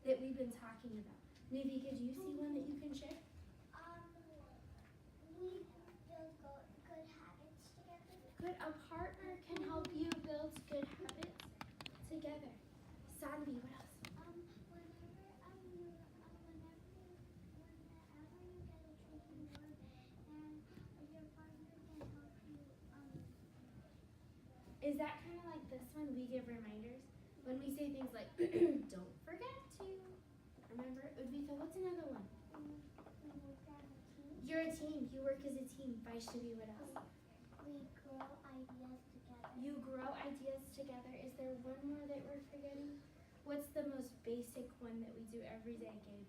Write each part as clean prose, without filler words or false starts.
that we've been talking about. Navika, do you see one that you can share? We build good habits together. Good. A partner can help you build good habits together. Sanvi, what else? Whenever you get a tricky word, and your partner can help you. Is that kind of like this one? We give reminders when we say things like, "Don't forget to." Remember, Udvika, what's another one? We work as a team. You're a team. You work as a team. Vaishnavi, what else? We grow ideas together. You grow ideas together. Is there one more that we're forgetting? What's the most basic one that we do every day, Gabe?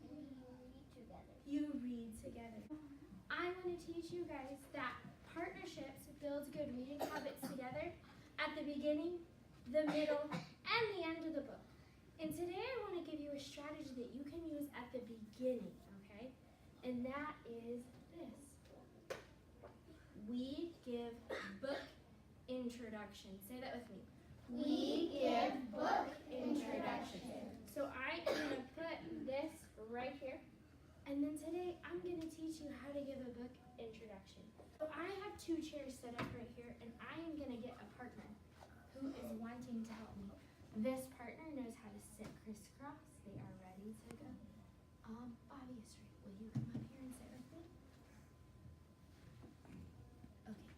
We read together. You read together. I want to teach you guys that partnerships build good reading habits together at the beginning, the middle, and the end of the book. And today I want to give you a strategy that you can use at the beginning, okay? And that is this. We give book introduction. Say that with me. We give book introduction. So I am going to put this right here. And then today I'm going to teach you how to give a book introduction. So I have 2 chairs set up right here, and I am going to get a partner who is wanting to help me. This partner knows how to sit crisscross. They are ready to go. Bobby is straight. Will you come up here and sit with me? Okay.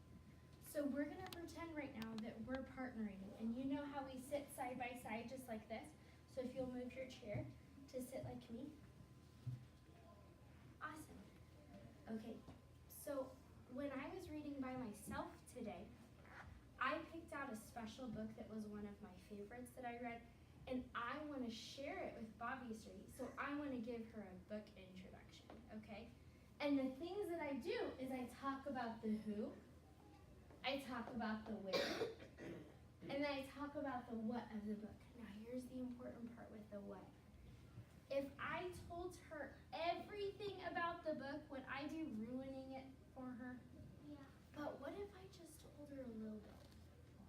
So we're going to pretend right now that we're partnering. And you know how we sit side by side just like this? So if you'll move your chair to sit like me. Awesome. Okay. So when I was reading by myself today, I picked out a special book that was one of my favorites that I read, and I want to share it with Bobby Street. So I want to give her a book introduction, okay? And the things that I do is I talk about the who, I talk about the where, and then I talk about the what of the book. Now here's the important part with the what. If I told her everything about the book, would I be ruining it for her? Yeah. But what if I just told her a little bit?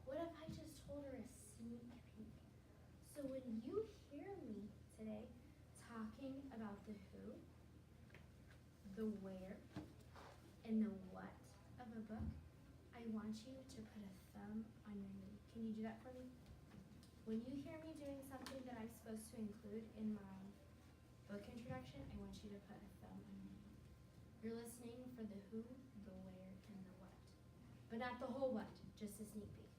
What if I just told her a sneak peek? So when you hear me today talking about the who, the where, and the what of a book, I want you to put a thumb on your knee. Can you do that for me? When you hear me doing something that I'm supposed to include in my book introduction, I want you to put a thumb on your knee. You're listening for the who, the where, and the what. But not the whole what, just a sneak peek.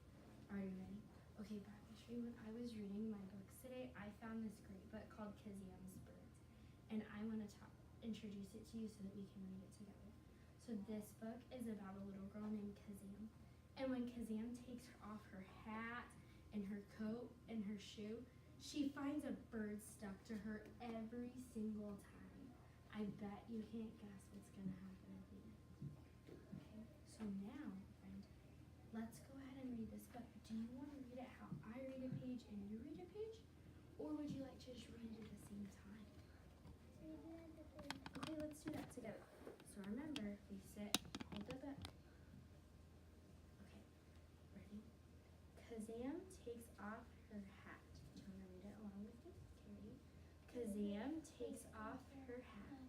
Are you ready? Okay, Barbie, when I was reading my books today, I found this great book called Kazam's Birds. And I want to introduce it to you so that we can read it together. So this book is about a little girl named Kazam. And when Kazam takes off her hat and her coat and her shoe, she finds a bird stuck to her every single time. I bet you can't guess what's going to happen at the end. Okay, so now, friend, let's go ahead and read this book. Do you want to read it how I read a page and you read a page? Or would you like to just read it at the same time? Okay, let's do that together. So remember, we sit, hold the book. Okay, ready? Kazam takes off her hat. Do you want to read it along with me? Okay, ready? Kazam takes off her hat.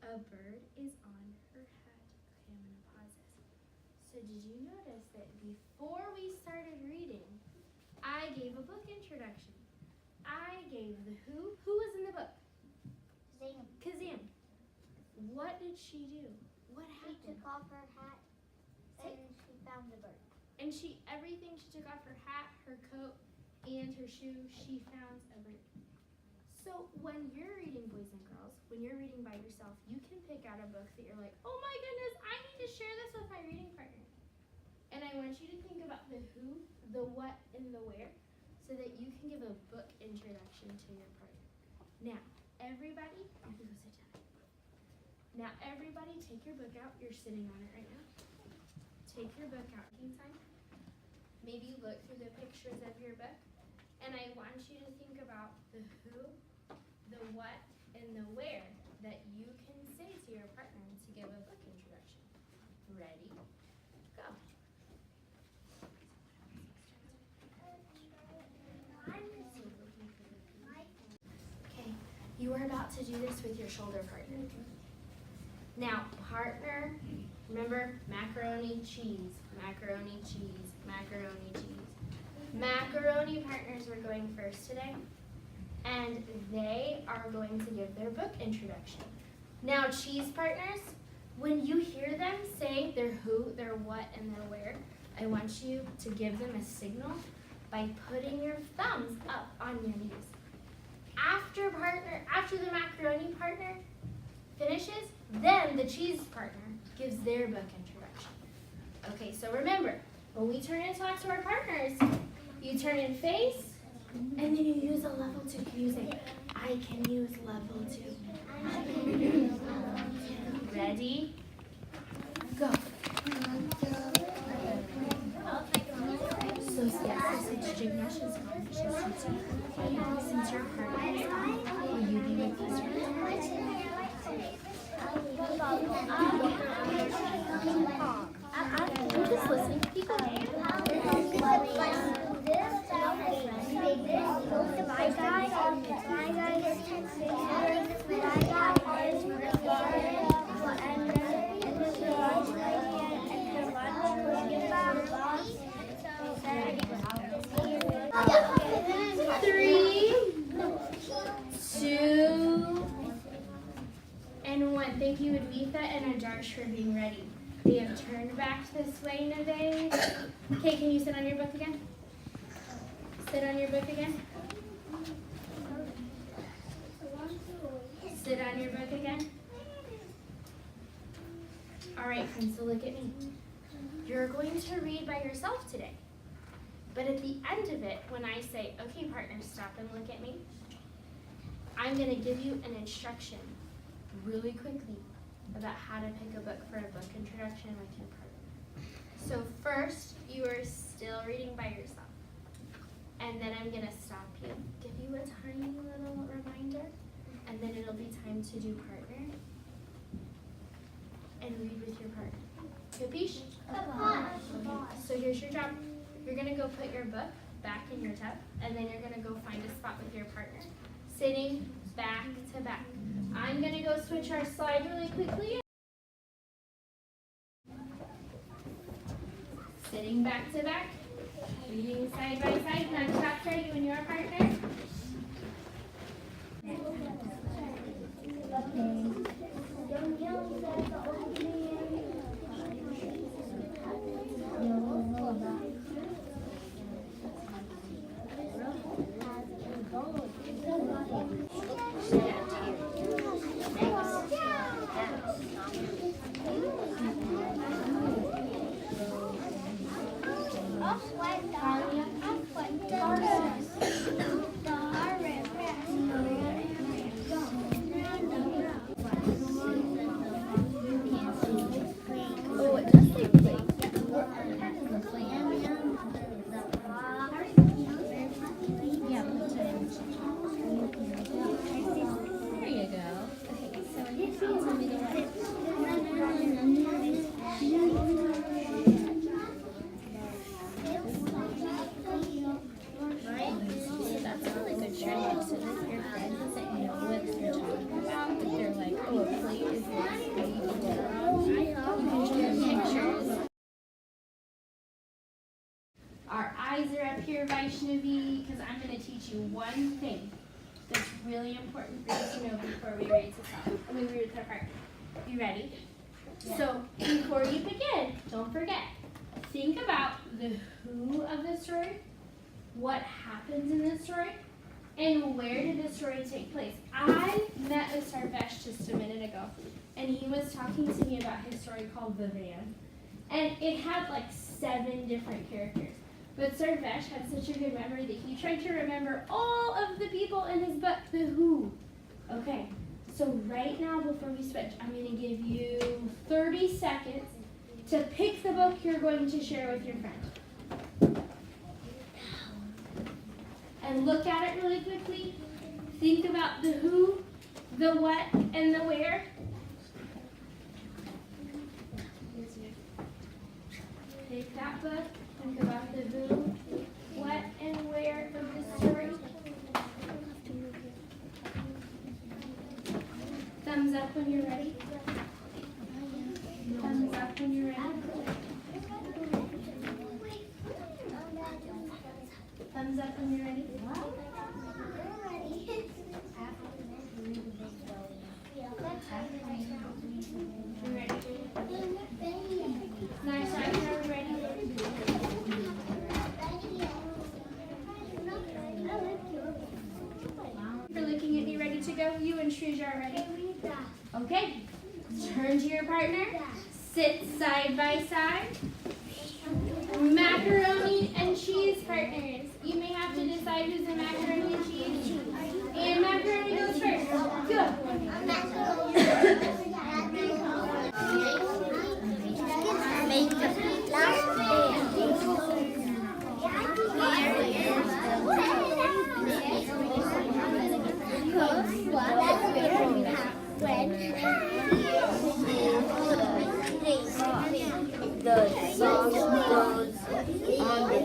A bird is on her head. Okay, I'm going to pause this. So did you notice that before we started reading, I gave a book introduction. I gave the who. Who was in the book? Kazam. Kazam. What did she do? What She happened? took off her hat and she found the bird. And everything she took off her hat, her coat, and her shoe, she found a bird. So when you're reading, boys and girls, when you're reading by yourself, you can pick out a book that you're like, oh my goodness, I need to share this with my reading partner. And I want you to think about the who, the what, and the where, so that you can give a book introduction to your partner. Now, everybody, you can go sit down. Now, everybody, take your book out. You're sitting on it right now. Take your book out. Time. Maybe look through the pictures of your book. And I want you to think about the who, the what, and the where that you can say to your partner to give a book introduction. Ready? Go. you are about to do this with your shoulder partner. Now, partner, remember macaroni, cheese, macaroni, cheese, macaroni, cheese. Macaroni partners were going first today, and they are going to give their book introduction. Now, cheese partners, when you hear them say their who, their what, and their where, I want you to give them a signal by putting your thumbs up on your knees. After the macaroni partner finishes, then the cheese partner gives their book introduction. Okay, so remember, when we turn and talk to our partners, you turn and face, and then you use a level 2. You say, I can use level 2. Ready? Go. So yes, since gymnastics is since you're partners, will you be with us? I'm just listening. Keep going. Three, 2, and 1. Thank you, Advitha and Adarsh, for being ready. They have turned back this way, Naved. Okay, can you sit on your book again? Sit on your book again. Sit on your book again. All right, friends, so look at me. You're going to read by yourself today. But at the end of it, when I say, okay, partners, stop and look at me, I'm going to give you an instruction really quickly about how to pick a book for a book introduction with your partner. So first, you are still reading by yourself. And then I'm going to stop you, give you a tiny little reminder, and then it'll be time to do partner and read with your partner. Capiche? So here's your job. You're going to go put your book back in your tub, and then you're going to go find a spot with your partner, sitting back to back. I'm going to go switch our slide really quickly. Sitting back to back, reading side by side. Now stop for you and your partner. Our eyes are up here, Vaishnavi, because I'm going to teach you one thing that's really important for you to know before we read with our partner. You ready? Yeah. So before you begin, don't forget, think about the who of the story, what happens in the story, and where did the story take place. I met with Sarvesh just a minute ago, and he was talking to me about his story called The Van. And it had like 7 different characters. But Sarvesh had such a good memory that he tried to remember all of the people in his book, the who. Okay, so right now before we switch, I'm going to give you 30 seconds to pick the book you're going to share with your friend. And look at it really quickly. Think about the who, the what, and the where. Pick that book. Think about the who, what, and where of the story. up when you're ready. Thumbs up when you're ready. Thumbs up when you're ready. You're ready. Nice, are you ready? For looking at me, ready to go? You and Shrija are ready? Okay. Turn to your partner. Sit side by side. Macaroni and cheese partners. You may have to decide who's a macaroni and cheese. And macaroni goes first. Go. Make the last the song goes on the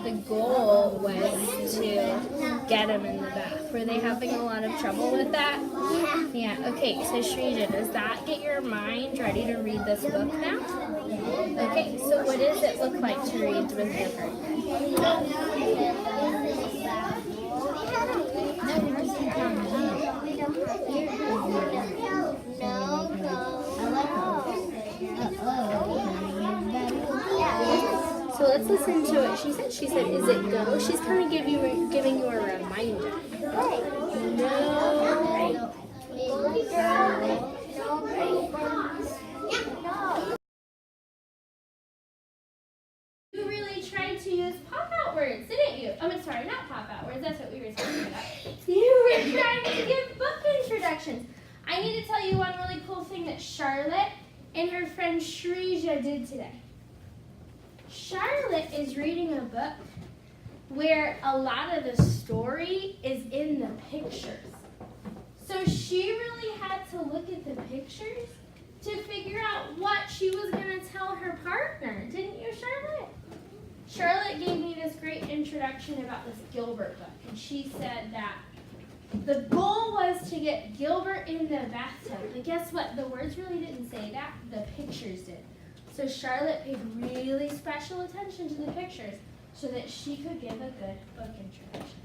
The goal was to get him in the bath. Were they having a lot of trouble with that? Yeah. Okay, so Shrija, does that get your mind ready to read this book now? Okay, so what does it look like to read with your partner? So let's listen to what she said. She said, is it go? She's kind of giving you a reminder. No. You really tried to use pop-out words, didn't you? I'm sorry, not pop-out words. That's what we were talking about. You were trying to give book introductions. I need to tell you one really cool thing that Charlotte and her friend Shrija did today. Charlotte is reading a book where a lot of the story is in the pictures. So she really had to look at the pictures to figure out what she was going to tell her partner. Didn't you, Charlotte? Charlotte gave me this great introduction about this Gilbert book. And she said that the goal was to get Gilbert in the bathtub. But guess what? The words really didn't say that. The pictures did. So Charlotte paid really special attention to the pictures so that she could give a good book introduction.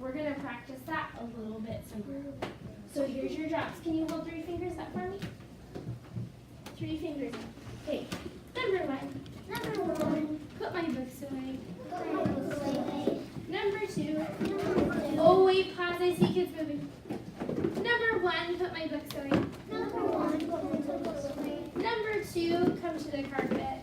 We're going to practice that a little bit some more. So here's your drops. Can you hold 3 fingers up for me? 3 fingers up. Okay. Number 1. Put my books away. Number 2. Oh wait, pause. I see kids moving. Number 1. Put my books away. Number 2. Come to the carpet.